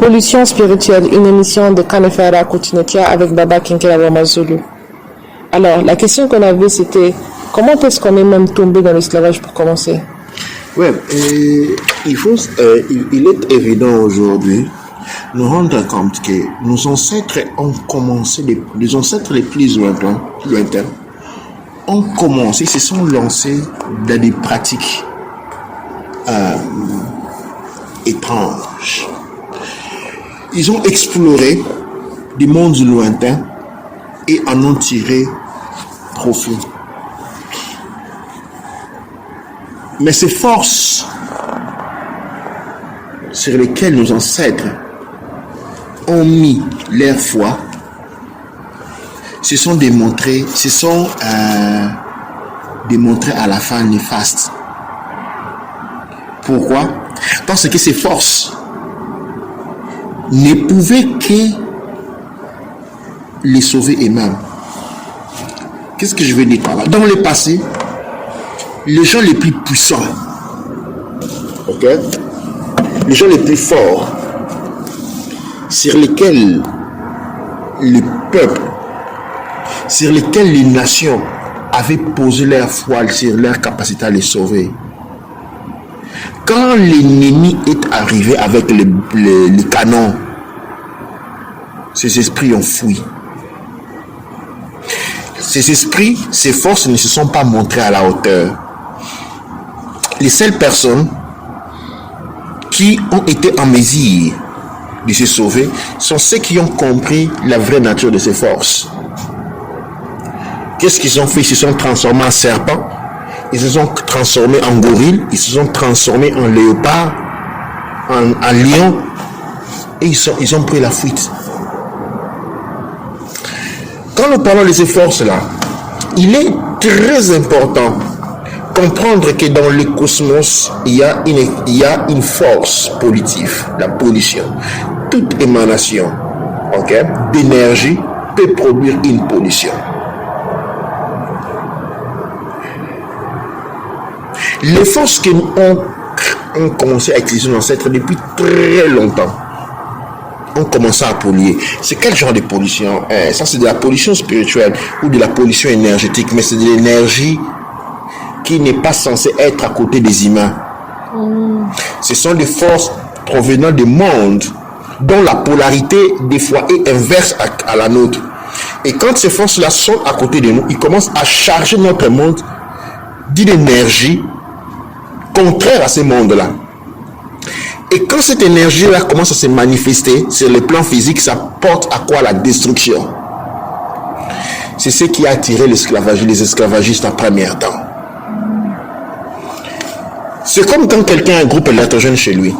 Pollution spirituelle, une émission de Kanefara Koutinetia avec Baba Kinkela Wamazulu. Alors, la question qu'on avait, c'était comment est-ce qu'on est même tombé dans l'esclavage pour commencer? Oui, il est évident aujourd'hui nous rendre compte que nos ancêtres ont commencé, les ancêtres les plus lointains ont commencé, se sont lancés dans des pratiques étranges. Ils ont exploré des mondes lointains et en ont tiré profit. Mais ces forces sur lesquelles nos ancêtres ont mis leur foi se sont démontrées à la fin néfastes. Pourquoi? Parce que ces forces ne pouvaient que les sauver eux-mêmes. Qu'est-ce que je veux dire par là? Dans le passé, les gens les plus puissants, les gens les plus forts, sur lesquels le peuple, sur lesquels les nations avaient posé leur foi sur leur capacité à les sauver. Quand l'ennemi est arrivé avec les canons, ces esprits ont fui. Ces esprits, ces forces ne se sont pas montrées à la hauteur. Les seules personnes qui ont été en mesure de se sauver sont ceux qui ont compris la vraie nature de ces forces. Qu'est-ce qu'ils ont fait? Ils se sont transformés en serpents, ils se sont transformés en gorilles, ils se sont transformés en léopards, en lions, et ils ont pris la fuite. Quand nous parlons de ces forces-là, il est très important de comprendre que dans le cosmos, il y a une force positive, la pollution. Toute émanation d'énergie peut produire une pollution. Les forces que nous ont commencé à utiliser nos ancêtres depuis très longtemps ont commencé à polluer. C'est quel genre de pollution? Ça, c'est de la pollution spirituelle ou de la pollution énergétique, mais c'est de l'énergie qui n'est pas censée être à côté des humains. Ce sont des forces provenant des mondes dont la polarité des fois est inverse à la nôtre. Et quand ces forces-là sont à côté de nous, ils commencent à charger notre monde d'une énergie contraire à ce monde-là. Et quand cette énergie-là commence à se manifester sur le plan physique, ça porte à quoi? La destruction. C'est ce qui a attiré les esclavagistes en premier temps. C'est comme quand quelqu'un a un groupe électrogène chez lui.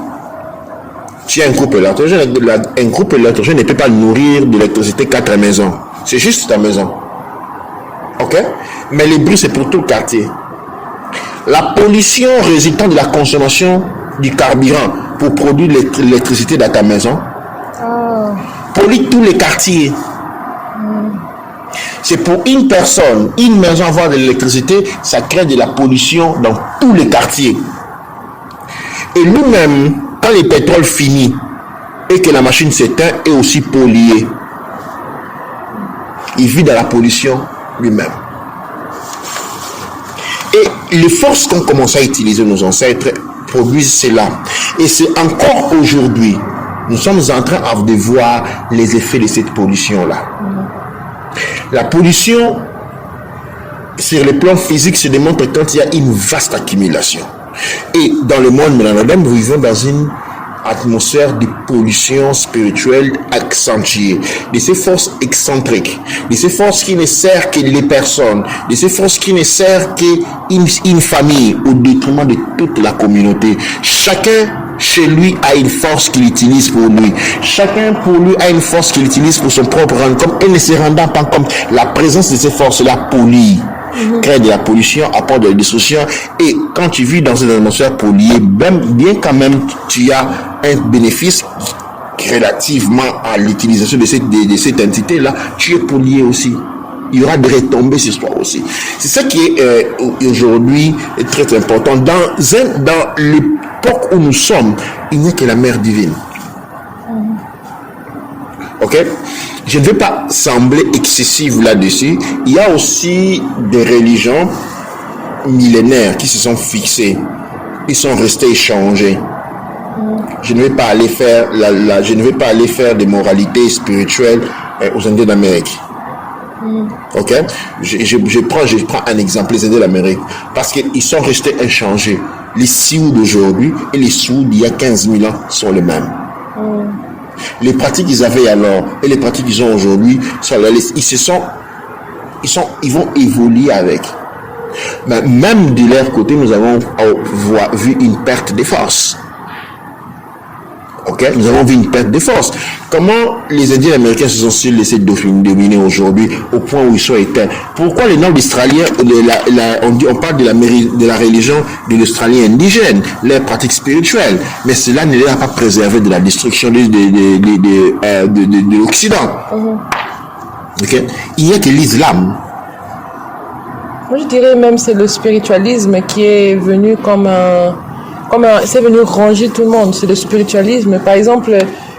Tu as un groupe électrogène ne peut pas nourrir d'électricité 4 maisons. C'est juste ta maison. Mais les bruits, c'est pour tout le quartier. La pollution résultant de la consommation du carburant pour produire l'électricité dans ta maison pollue tous les quartiers. C'est pour une personne, une maison avoir de l'électricité, ça crée de la pollution dans tous les quartiers. Et nous-mêmes, quand le pétrole finit et que la machine s'éteint, est aussi pollué. Il vit dans la pollution lui-même. Et les forces qu'ont commencé à utiliser nos ancêtres produisent cela. Et c'est encore aujourd'hui, nous sommes en train de voir les effets de cette pollution-là. La pollution, sur le plan physique, se démontre quand il y a une vaste accumulation. Et dans le monde moderne, nous vivons dans une atmosphère de pollution spirituelle accentuée, de ces forces excentriques, de ces forces qui ne servent que les personnes, de ces forces qui ne servent qu'une famille au détriment de toute la communauté. Chacun chez lui a une force qu'il utilise pour lui. Chacun pour lui a une force qu'il utilise pour son propre rang, comme et ne se rendant pas compte. La présence de ces forces-là pollue, crée de la pollution, apporte de la destruction. Et quand tu vis dans une atmosphère polluée, bien quand même tu as un bénéfice relativement à l'utilisation de cette entité-là, tu es pollué aussi. Il y aura des retombées sur toi aussi. C'est ça qui est aujourd'hui très important. Dans l'époque où nous sommes, il n'y a que la mère divine. Ok? Je ne veux pas sembler excessive là-dessus. Il y a aussi des religions millénaires qui se sont fixées. Ils sont restés échangés. Je ne vais pas aller faire je ne vais pas aller faire des moralités spirituelles aux Indiens d'Amérique. Ok? Je prends un exemple, les Indiens d'Amérique, parce qu'ils sont restés inchangés. Les Sioux d'aujourd'hui et les Sioux d'il y a 15 000 ans sont les mêmes. Les pratiques qu'ils avaient alors et les pratiques qu'ils ont aujourd'hui, ils vont évoluer avec. Mais même de leur côté, nous avons vu une perte des forces. Ok, nous avons vu une perte de force. Comment les Indiens américains se sont-ils laissés dominer aujourd'hui au point où ils sont éteints? Pourquoi les Nord Australiens, on parle de la religion de l'Australien indigène, leurs pratiques spirituelles, mais cela ne les a pas préservés de la destruction de l'Occident. Ok, il n'y a que l'islam. Moi, je dirais même c'est le spiritualisme qui est venu c'est venu ranger tout le monde. C'est le spiritualisme. Par exemple,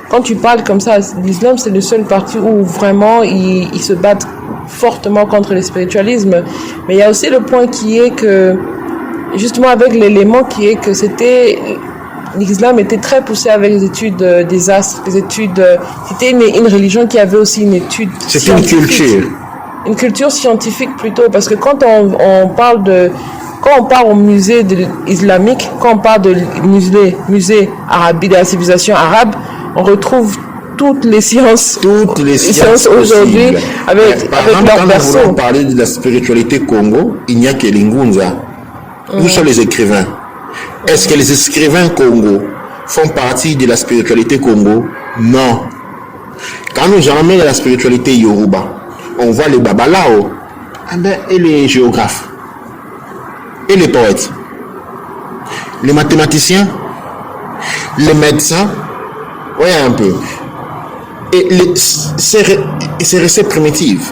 quand tu parles comme ça, l'islam, c'est le seul parti où vraiment ils se battent fortement contre le spiritualisme. Mais il y a aussi le point qui est que, justement avec l'élément qui est que l'islam était très poussé avec les études des astres, c'était une religion qui avait aussi une étude scientifique. C'est une culture. Une culture scientifique plutôt, parce que quand on parle au musée islamique, quand on parle de musée arabique, de la civilisation arabe, on retrouve toutes les sciences aujourd'hui avec leurs persos. Quand on parle de la spiritualité Congo, il n'y a que les Ngunza. Où sont les écrivains? Est-ce que les écrivains Congo font partie de la spiritualité Congo? Non. Quand nous emmènons à la spiritualité Yoruba, on voit les babalao et les géographes et les poètes, les mathématiciens, les médecins, voyez un peu. Et c'est resté primitif.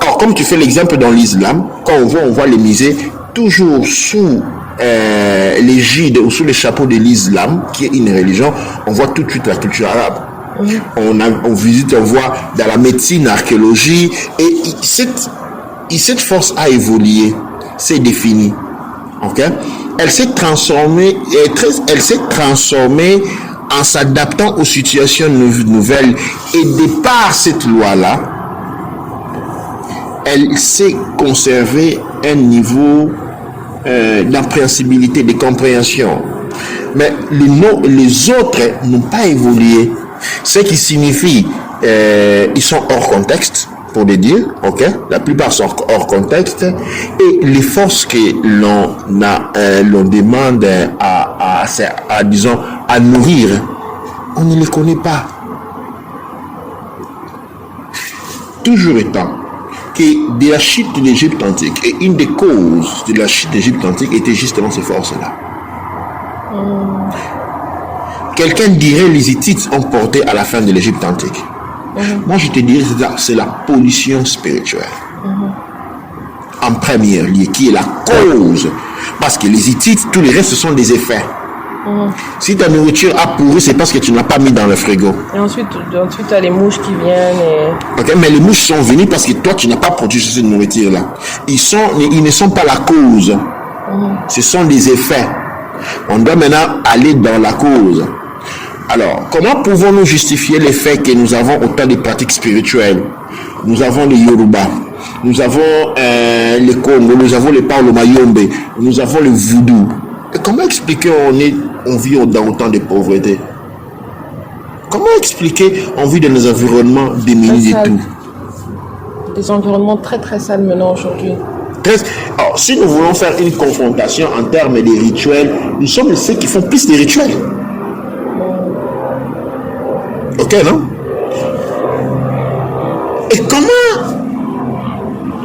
Alors, comme tu fais l'exemple dans l'islam, quand on voit les musées toujours sous l'égide ou sous le chapeau de l'islam, qui est une religion, on voit tout de suite la culture arabe. On visite, on voit dans la médecine, l'archéologie, et cette force a évolué, c'est défini. Ok? Elle s'est transformée en s'adaptant aux situations nouvelles, et de par cette loi-là, elle s'est conservée un niveau d'impréhensibilité, de compréhension. Mais les autres n'ont pas évolué. Ce qui signifie ils sont hors contexte, pour les dire, ok? La plupart sont hors contexte, et les forces que l'on demande à nourrir, on ne les connaît pas. Toujours étant que de la chute de l'Égypte antique, et une des causes de la chute de l'Égypte antique était justement ces forces-là. Quelqu'un dirait les Hittites ont porté à la fin de l'Égypte antique. Moi, je te dirais c'est la pollution spirituelle. En première lieu, qui est la cause. Parce que les Hittites, tous les restes, ce sont des effets. Si ta nourriture a pourri, c'est parce que tu ne l'as pas mis dans le frigo. Et ensuite tu as les mouches qui viennent. Ok, mais les mouches sont venues parce que toi, tu n'as pas produit cette nourriture-là. Ils ne sont pas la cause. Ce sont des effets. On doit maintenant aller dans la cause. Alors, comment pouvons-nous justifier le fait que nous avons autant de pratiques spirituelles? Nous avons les Yoruba, nous avons les Congo, nous avons les Paolo Mayombe, nous avons le Voodoo. Et comment expliquer on vit dans autant de pauvreté? Comment expliquer on vit dans des environnements démunis de tout? Des environnements très très sales maintenant aujourd'hui. Alors, si nous voulons faire une confrontation en termes de rituels, nous sommes ceux qui font plus de rituels. Ok, non? Et comment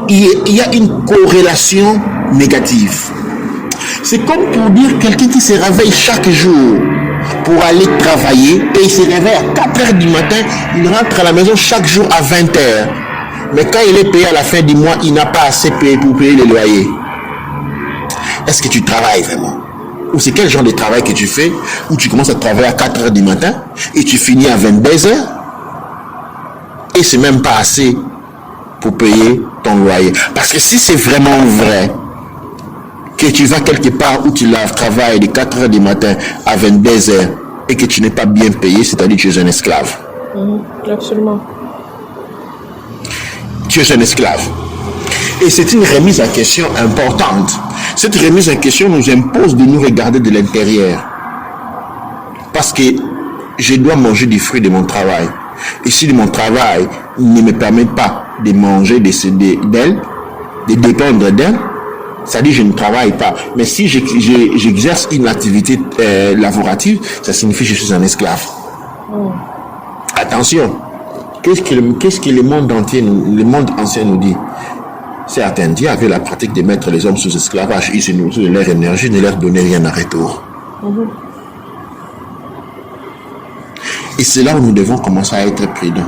il y a une corrélation négative? C'est comme pour dire quelqu'un qui se réveille chaque jour pour aller travailler, et il se réveille à 4 heures du matin, il rentre à la maison chaque jour à 20 heures. Mais quand il est payé à la fin du mois, il n'a pas assez payé pour payer le loyer. Est-ce que tu travailles vraiment? Ou c'est quel genre de travail que tu fais, où tu commences à travailler à 4 heures du matin et tu finis à 22 heures, et c'est même pas assez pour payer ton loyer. Parce que si c'est vraiment vrai que tu vas quelque part où tu travailles de 4 heures du matin à 22 heures et que tu n'es pas bien payé, c'est-à-dire que tu es un esclave. Absolument. Tu es un esclave. Et c'est une remise en question importante. Cette remise en question nous impose de nous regarder de l'intérieur. Parce que je dois manger du fruit de mon travail. Et si mon travail ne me permet pas de manger d'elle, de dépendre d'elle, ça dit que je ne travaille pas. Mais si j'exerce une activité laborative, ça signifie que je suis un esclave. Attention, qu'est-ce que le monde ancien nous dit? Certains Dieu avait la pratique de mettre les hommes sous esclavage. Ils se nourrissaient de leur énergie, ne leur donnaient rien en retour. Et c'est là où nous devons commencer à être prudents.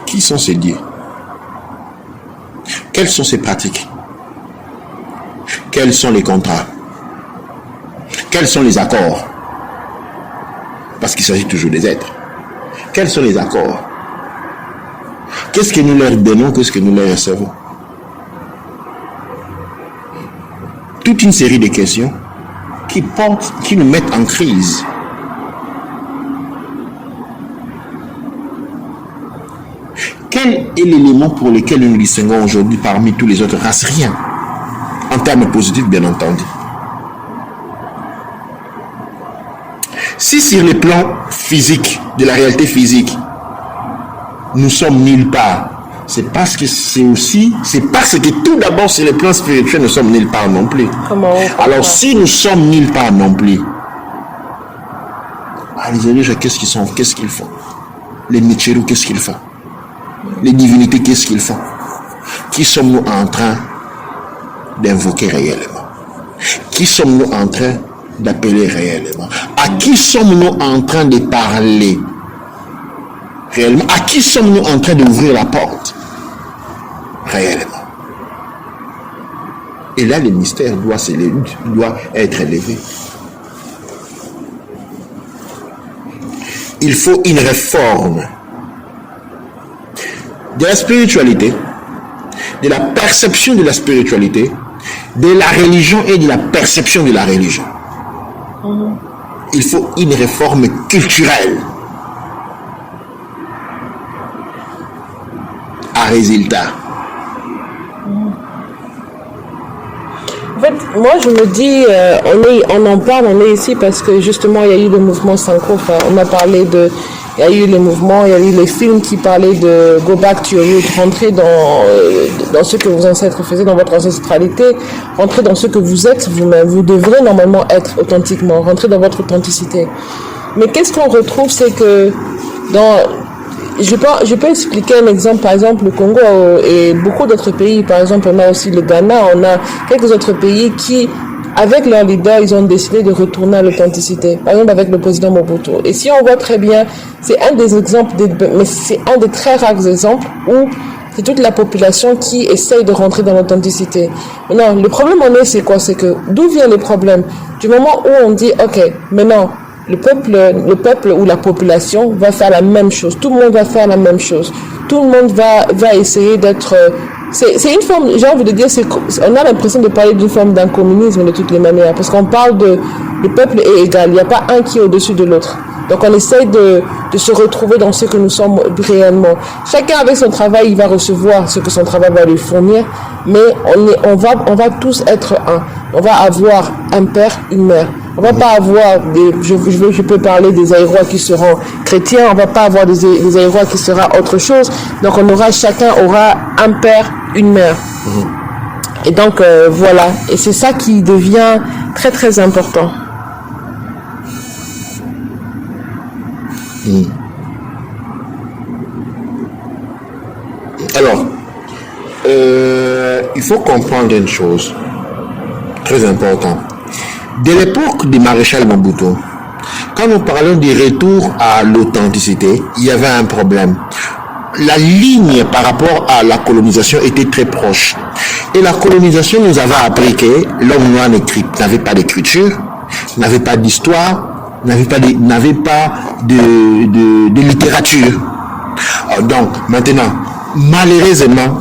Qui sont ces dieux? Quelles sont ces pratiques? Quels sont les contrats? Quels sont les accords? Parce qu'il s'agit toujours des êtres. Quels sont les accords? Qu'est-ce que nous leur donnons? Qu'est-ce que nous leur recevons? Toute une série de questions qui nous mettent en crise. Quel est l'élément pour lequel nous nous distinguons aujourd'hui parmi tous les autres races? Rien. En termes positifs, bien entendu. Si sur le plan physique, de la réalité physique, nous sommes nulle part, c'est parce que tout d'abord sur le plan spirituel, nous sommes nulle part non plus. Alors si nous sommes nulle part non plus, les églises, qu'est-ce qu'ils font? Les Michérou, qu'est-ce qu'ils font? Les divinités, qu'est-ce qu'ils font? Qui sommes-nous en train d'invoquer réellement? Qui sommes-nous en train d'appeler réellement? À qui sommes-nous en train de parler réellement? À qui sommes-nous en train d'ouvrir la porte réellement? Et là, le mystère doit être élevé. Il faut une réforme de la spiritualité, de la perception de la spiritualité, de la religion et de la perception de la religion. Il faut une réforme culturelle. À résultat. En fait, moi je me dis, on en parle, on est ici parce que justement il y a eu le mouvement Sanko. On a parlé il y a eu les mouvements, il y a eu les films qui parlaient de Go Back to Your Roots, rentrer dans ce que vos ancêtres faisaient, dans votre ancestralité, rentrer dans ce que vous êtes vous-même. Vous devrez normalement être authentiquement, rentrer dans votre authenticité. Mais qu'est-ce qu'on retrouve, c'est que je peux expliquer un exemple, par exemple le Congo et beaucoup d'autres pays, par exemple on a aussi le Ghana, on a quelques autres pays qui, avec leurs leaders, ils ont décidé de retourner à l'authenticité. Par exemple avec le président Mobutu. Et si on voit très bien, c'est un des exemples, mais c'est un des très rares exemples où c'est toute la population qui essaye de rentrer dans l'authenticité. Maintenant, le problème en est, c'est quoi? C'est que d'où vient le problème? Du moment où on dit, ok, maintenant, le peuple ou la population va faire la même chose. Tout le monde va faire la même chose. Tout le monde va essayer d'être... C'est une forme, j'ai envie de dire, on a l'impression de parler d'une forme d'un communisme de toutes les manières. Parce qu'on parle le peuple est égal. Il n'y a pas un qui est au-dessus de l'autre. Donc on essaye de se retrouver dans ce que nous sommes réellement. Chacun avec son travail, il va recevoir ce que son travail va lui fournir. Mais on va tous être un. On va avoir un père, une mère. On va pas avoir je peux parler des Aïrois qui seront chrétiens, on va pas avoir des Aïrois qui sera autre chose. Donc chacun aura un père, une mère. Et donc voilà, et c'est ça qui devient très très important. Alors, il faut comprendre une chose très importante. Dès l'époque du maréchal Mobutu, quand nous parlons du retour à l'authenticité, il y avait un problème. la ligne par rapport à la colonisation était très proche. Et la colonisation nous avait appris que l'homme noir n'avait pas d'écriture, n'avait pas d'histoire, n'avait pas de littérature. Donc, maintenant, malheureusement,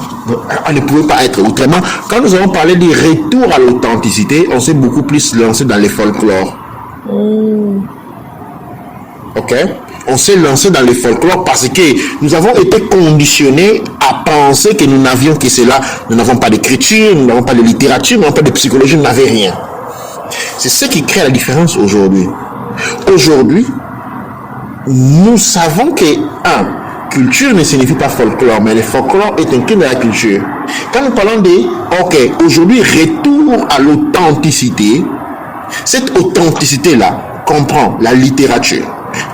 on ne pouvait pas être autrement. Quand nous avons parlé du retour à l'authenticité, on s'est beaucoup plus lancé dans les folklores. Ok? On s'est lancé dans les folklores parce que nous avons été conditionnés à penser que nous n'avions que cela. Nous n'avons pas d'écriture, nous n'avons pas de littérature, nous n'avons pas de psychologie, nous n'avons rien. C'est ce qui crée la différence aujourd'hui. Aujourd'hui, nous savons que, culture ne signifie pas folklore, mais le folklore est un crime de la culture. Quand nous parlons de, aujourd'hui, retour à l'authenticité, cette authenticité-là comprend la littérature,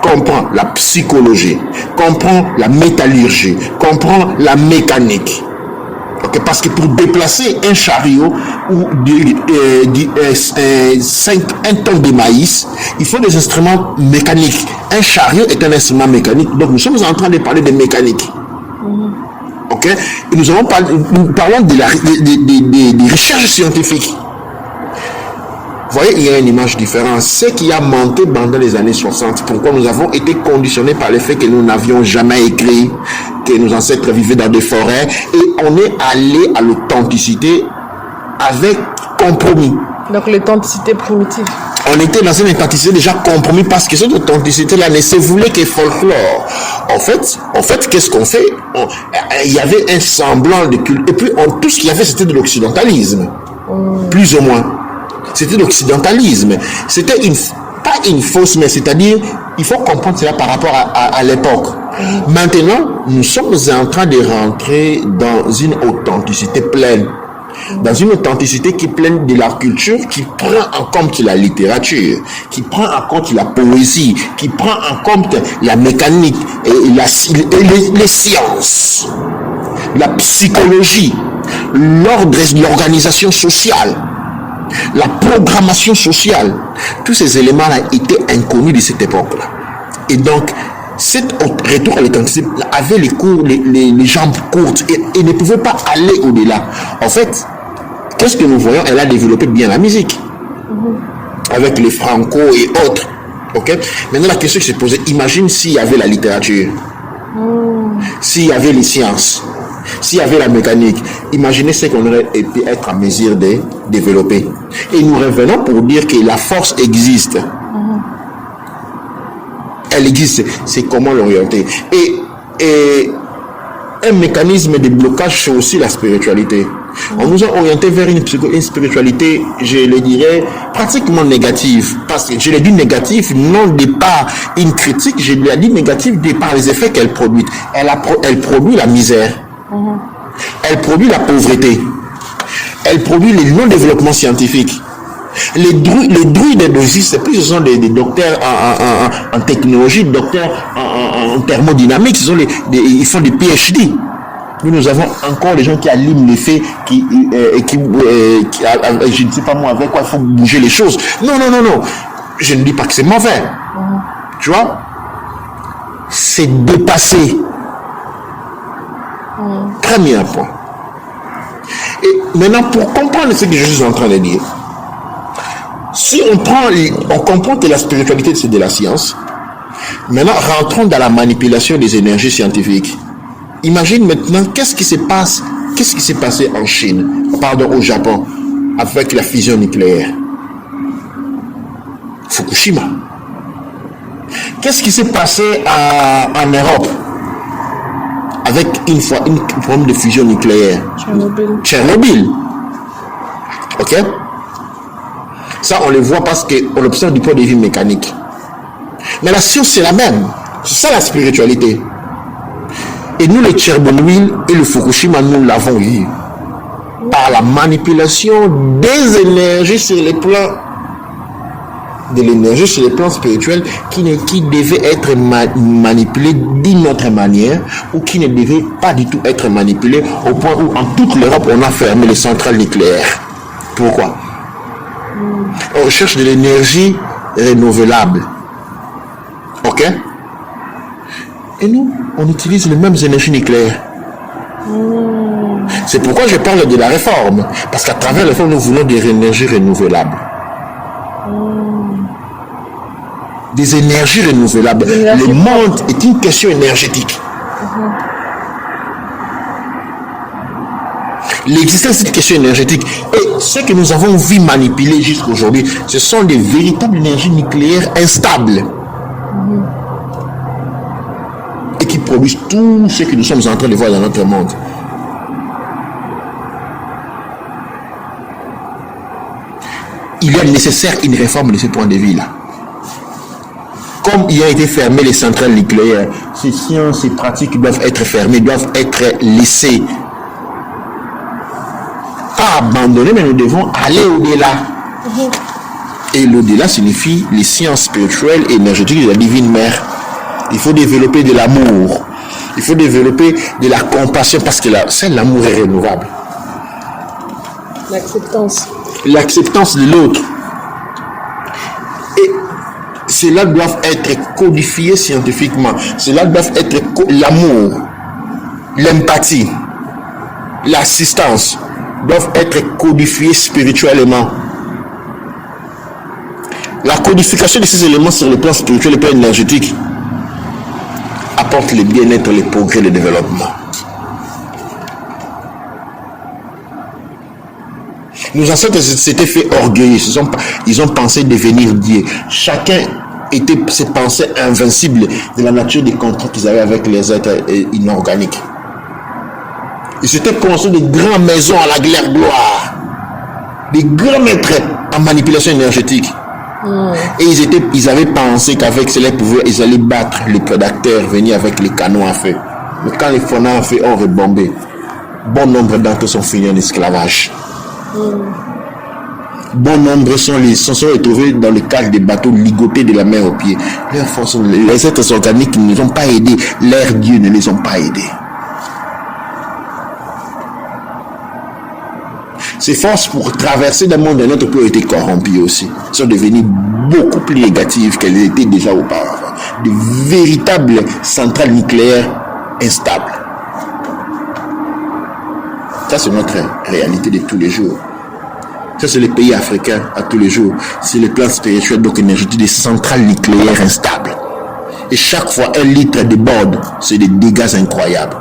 comprend la psychologie, comprend la métallurgie, comprend la mécanique. Okay? Parce que pour déplacer un chariot ou un tonne de maïs, il faut des instruments mécaniques. Un chariot est un instrument mécanique. Donc nous sommes en train de parler de mécanique. Ok? Et nous parlons des recherches scientifiques. Vous voyez, il y a une image différente. Ce qui a manqué pendant les années 60, pourquoi nous avons été conditionnés par le fait que nous n'avions jamais écrit, que nos ancêtres vivaient dans des forêts, et on est allé à l'authenticité avec compromis. Donc l'authenticité primitive. On était dans une authenticité déjà compromis parce que cette authenticité-là ne se voulait que folklore. En fait, qu'est-ce qu'on fait? Il y avait un semblant de culte. Et puis, tout ce qu'il y avait, c'était de l'occidentalisme. Plus ou moins. C'était l'occidentalisme. C'était pas une fausse, mais c'est-à-dire, il faut comprendre cela par rapport à l'époque. Maintenant, nous sommes en train de rentrer dans une authenticité pleine. Dans une authenticité qui est pleine de la culture, qui prend en compte la littérature, qui prend en compte la poésie, qui prend en compte la mécanique et les sciences, la psychologie, l'ordre, l'organisation sociale, la programmation sociale. Tous ces éléments-là étaient inconnus de cette époque-là. Et donc, cet retour à l'authenticité avait les jambes courtes et ne pouvait pas aller au-delà. En fait, qu'est-ce que nous voyons? Elle a développé bien la musique. Avec les franco et autres. Ok? Maintenant, la question qui se posait, imagine s'il y avait la littérature, s'il y avait les sciences, s'il y avait la mécanique, imaginez ce qu'on aurait pu être en mesure de développer. Et nous revenons pour dire que la force existe. Elle existe, c'est comment l'orienter. Et un mécanisme de blocage, c'est aussi la spiritualité. On nous a orienté vers une spiritualité, je le dirais, pratiquement négative. Parce que je l'ai dit négative, non de par une critique, je l'ai dit négative de par les effets qu'elle produit. Elle produit la misère. Elle produit la pauvreté. Elle produit le non-développement scientifique. Les druides d'Osis, plus ce sont des docteurs en technologie, docteurs en thermodynamique, ils font des PhD. Nous avons encore des gens qui allument les faits, je ne sais pas moi avec quoi il faut bouger les choses. Non. Je ne dis pas que c'est mauvais. Tu vois? C'est dépassé. Premier point. Et maintenant, pour comprendre ce que je suis en train de dire, si on comprend que la spiritualité c'est de la science, maintenant rentrons dans la manipulation des énergies scientifiques. Imagine maintenant qu'est-ce qui se passé en Chine, au Japon, avec la fusion nucléaire. Fukushima. Qu'est-ce qui s'est passé en Europe avec une problème de fusion nucléaire? Tchernobyl. Ok? Ça, on le voit parce qu'on observe du point de vue mécanique. Mais la science, c'est la même. C'est ça la spiritualité. Et nous, le Tchernobyl et le Fukushima, nous l'avons eu. Par la manipulation des énergies sur les plans de l'énergie sur les plans spirituels qui devait être manipulé d'une autre manière ou qui ne devait pas du tout être manipulé au point où en toute l'Europe on a fermé les centrales nucléaires. Pourquoi? On cherche de l'énergie renouvelable. Ok? Et nous, on utilise les mêmes énergies nucléaires. C'est pourquoi je parle de la réforme. Parce qu'à travers la réforme, nous voulons des énergies renouvelables. Des énergies renouvelables. Le monde est une question énergétique. L'existence est une question énergétique. Et ce que nous avons vu manipuler jusqu'à aujourd'hui, ce sont des véritables énergies nucléaires instables. Et qui produisent tout ce que nous sommes en train de voir dans notre monde. Il est nécessaire une réforme de ce point de vue-là. Comme il a été fermé les centrales nucléaires, ces sciences, ces pratiques doivent être fermées, doivent être laissées. Pas abandonnées, mais nous devons aller au-delà. Et l'au-delà signifie les sciences spirituelles et énergétiques de la divine mère. Il faut développer de l'amour. Il faut développer de la compassion parce que l'amour est renouvelable. L'acceptance. L'acceptance de l'autre. Et cela doit être codifié scientifiquement. Cela doit être l'amour, l'empathie, l'assistance doivent être codifiés spirituellement. La codification de ces éléments sur le plan spirituel et le plan énergétique apporte le bien-être, le progrès, le développement. Nos ancêtres s'étaient fait orgueilleux. Ils ont pensé devenir Dieu. Chacun se pensait invincible de la nature des contrats qu'ils avaient avec les êtres inorganiques. Ils s'étaient construits des grandes maisons à la gloire. Des grands maîtres en manipulation énergétique. Et ils avaient pensé qu'avec cela, ils allaient battre les prédateurs, venir avec les canons à feu. Mais quand les fonds à feu ont rebombé, bon nombre d'entre eux sont finis en esclavage. Bon nombre sont retrouvés dans le cadre des bateaux ligotés de la mer aux pieds. Les êtres organiques ne les ont pas aidés. Leurs dieux ne les ont pas aidés. Ces forces pour traverser d'un monde à un autre ont été corrompues aussi. Elles sont devenues beaucoup plus négatives qu'elles étaient déjà auparavant. De véritables centrales nucléaires instables. Ça, c'est notre réalité de tous les jours. Ça, c'est les pays africains à tous les jours. C'est les plans spirituels, donc énergétiques, des centrales nucléaires instables. Et chaque fois, 1 litre déborde, c'est des dégâts incroyables.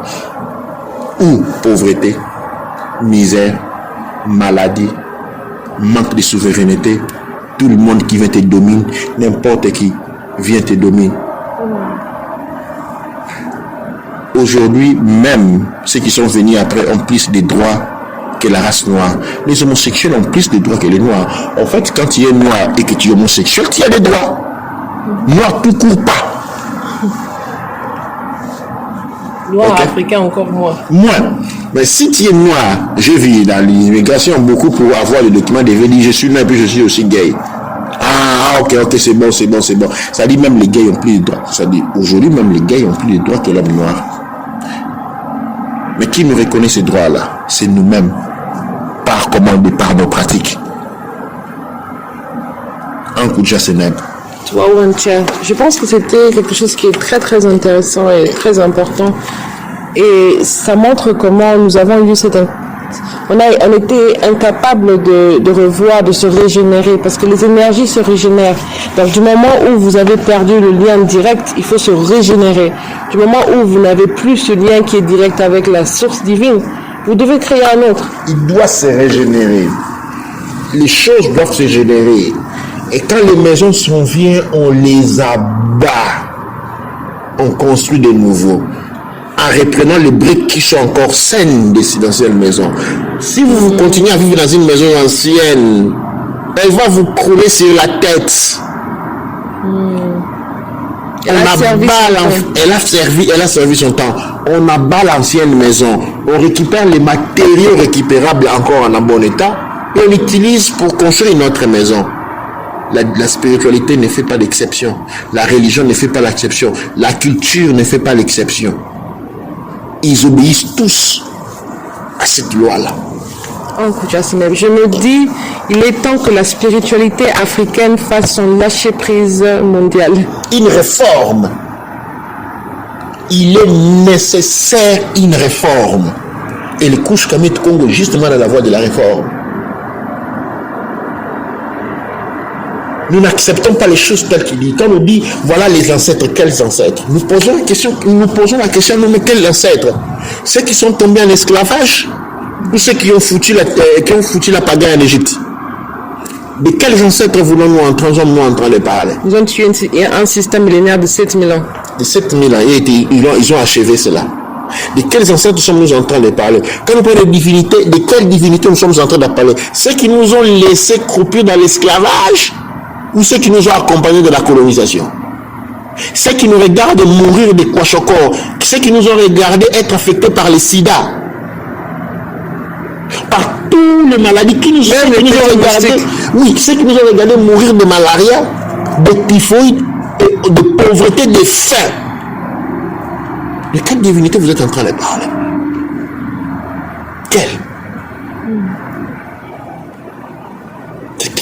Ou pauvreté, misère, maladie, manque de souveraineté, tout le monde qui vient te domine, n'importe qui vient te dominer. Aujourd'hui, même ceux qui sont venus après ont plus de droits que la race noire. Les homosexuels ont plus de droits que les noirs. En fait, quand tu es noir et que tu es homosexuel, tu as des droits. Noir tout court pas. Noir africain encore moins. Moins. Mais si tu es noir, je vis dans l'immigration beaucoup pour avoir le document de vie, je suis noir et puis je suis aussi gay. Ah, ok, c'est bon. Ça dit même les gays ont plus de droits. Ça dit aujourd'hui même les gays ont plus de droits que l'homme noir. Mais qui nous reconnaît ces droits-là? C'est nous-mêmes, par commande et par nos pratiques. Un coup de Jasseneb. Je pense que c'était quelque chose qui est très très intéressant et très important. Et ça montre comment nous avons eu on était incapable de revoir, de se régénérer, parce que les énergies se régénèrent. Donc du moment où vous avez perdu le lien direct, il faut se régénérer. Du moment où vous n'avez plus ce lien qui est direct avec la source divine, vous devez créer un autre. Il doit se régénérer. Les choses doivent se générer. Et quand les maisons sont vieilles, on les abat. On construit de nouveaux. En reprenant les briques qui sont encore saines de ces anciennes maisons. Si vous continuez à vivre dans une maison ancienne, elle va vous crouler sur la tête. Elle a servi son temps. On abat l'ancienne maison. On récupère les matériaux récupérables encore en un bon état et on l'utilise pour construire une autre maison. La spiritualité ne fait pas d'exception. La religion ne fait pas l'exception. La culture ne fait pas l'exception. Ils obéissent tous à cette loi-là. Je me dis, il est temps que la spiritualité africaine fasse son lâcher-prise mondial. Une réforme. il est nécessaire une réforme. Et le Kouch Kamit Congo est justement dans la voie de la réforme. Nous n'acceptons pas les choses telles qu'il dit. Quand on dit, voilà les ancêtres, quels ancêtres? Nous posons la question, mais quels ancêtres? Ceux qui sont tombés en esclavage ou ceux qui ont foutu la pagaille en Égypte? De quels ancêtres voulons-nous en train de parler? Ils ont tué un système millénaire de 7000 ans. De 7000 ans, ils ont achevé cela. De quels ancêtres sommes-nous en train de parler? Quand nous parlons de divinité, de quelle divinité nous sommes en train de parler? Ceux qui nous ont laissés croupir dans l'esclavage ou ceux qui nous ont accompagnés de la colonisation? Ceux qui nous regardent mourir de kwashokor, ceux qui nous ont regardé être affectés par le sida, par toutes les maladies qui nous ont regardé, oui, ceux qui nous ont regardé mourir de malaria, de typhoïde, de pauvreté, de faim. De quelle divinité vous êtes en train de parler? Quelle?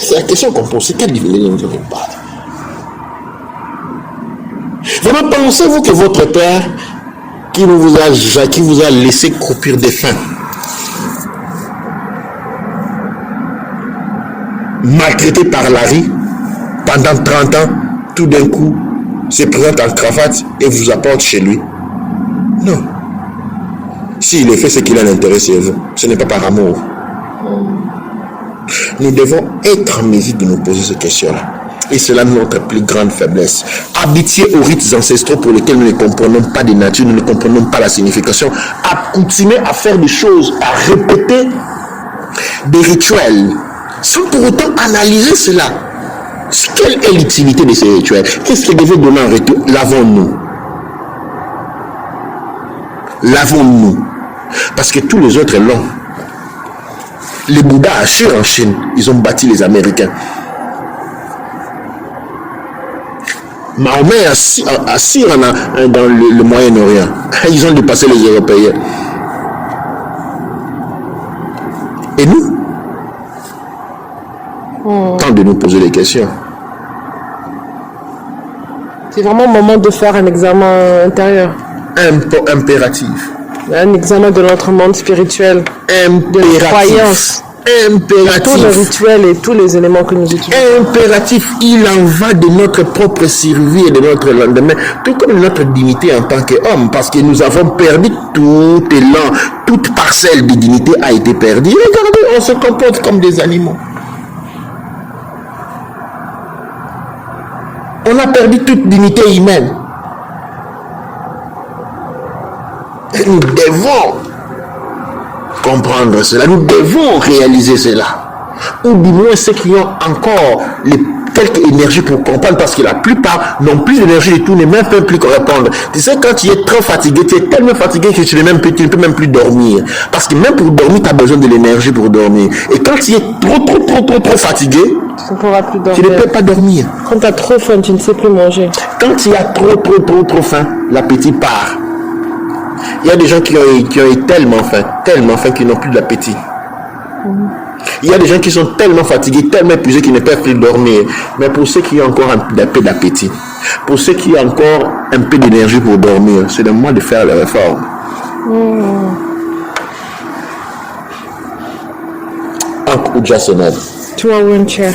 C'est la question qu'on pose. C'est quelle divinité nous devons parler? Vraiment, pensez-vous que votre père, qui vous a laissé croupir de faim, maltraité par la rue, pendant 30 ans, tout d'un coup, se présente en cravate et vous apporte chez lui? Non. S'il fait ce qu'il a l'intérêt sur vous, ce n'est pas par amour. Nous devons être en mesure de nous poser ces questions-là. Et c'est là notre plus grande faiblesse. Habitués aux rites ancestraux pour lesquels nous ne comprenons pas de nature, nous ne comprenons pas la signification, à continuer à faire des choses, à répéter des rituels, sans pour autant analyser cela. Quelle est l'utilité de ces rituels? Qu'est-ce qui devait donner en retour? Lavons-nous. Parce que tous les autres l'ont. Les Bouddhas Ashur en Chine, ils ont bâti les Américains. Mahomet Assir dans le Moyen-Orient, ils ont dépassé les Européens. Et nous? Tant de nous poser des questions. C'est vraiment le moment de faire un examen intérieur. Impératif. Un examen de notre monde spirituel. De nos croyances. Impératif. Tous les rituels et tous les éléments que nous utilisons. Impératif. Il en va de notre propre survie et de notre lendemain, tout comme de notre dignité en tant qu'homme, parce que nous avons perdu tout élan, toute parcelle de dignité a été perdue. Regardez, on se comporte comme des animaux. On a perdu toute dignité humaine. Et nous devons comprendre cela, nous devons réaliser cela. Ou du moins ceux qui ont encore quelques énergies pour comprendre, parce que la plupart n'ont plus d'énergie du tout, ne même plus répondre. Tu sais, quand tu es trop fatigué, tu es tellement fatigué que tu ne peux même plus dormir. Parce que même pour dormir, tu as besoin de l'énergie pour dormir. Et quand tu es trop fatigué, tu ne peux pas dormir. Quand tu as trop faim, tu ne sais plus manger. Quand tu as trop faim, l'appétit part. Il y a des gens qui ont eu tellement faim qu'ils n'ont plus d'appétit. Il y a des gens qui sont tellement fatigués, tellement épuisés qu'ils ne peuvent plus dormir. Mais pour ceux qui ont encore un peu d'appétit, pour ceux qui ont encore un peu d'énergie pour dormir, c'est le moment de faire la réforme. Uncle Jason. To our chair.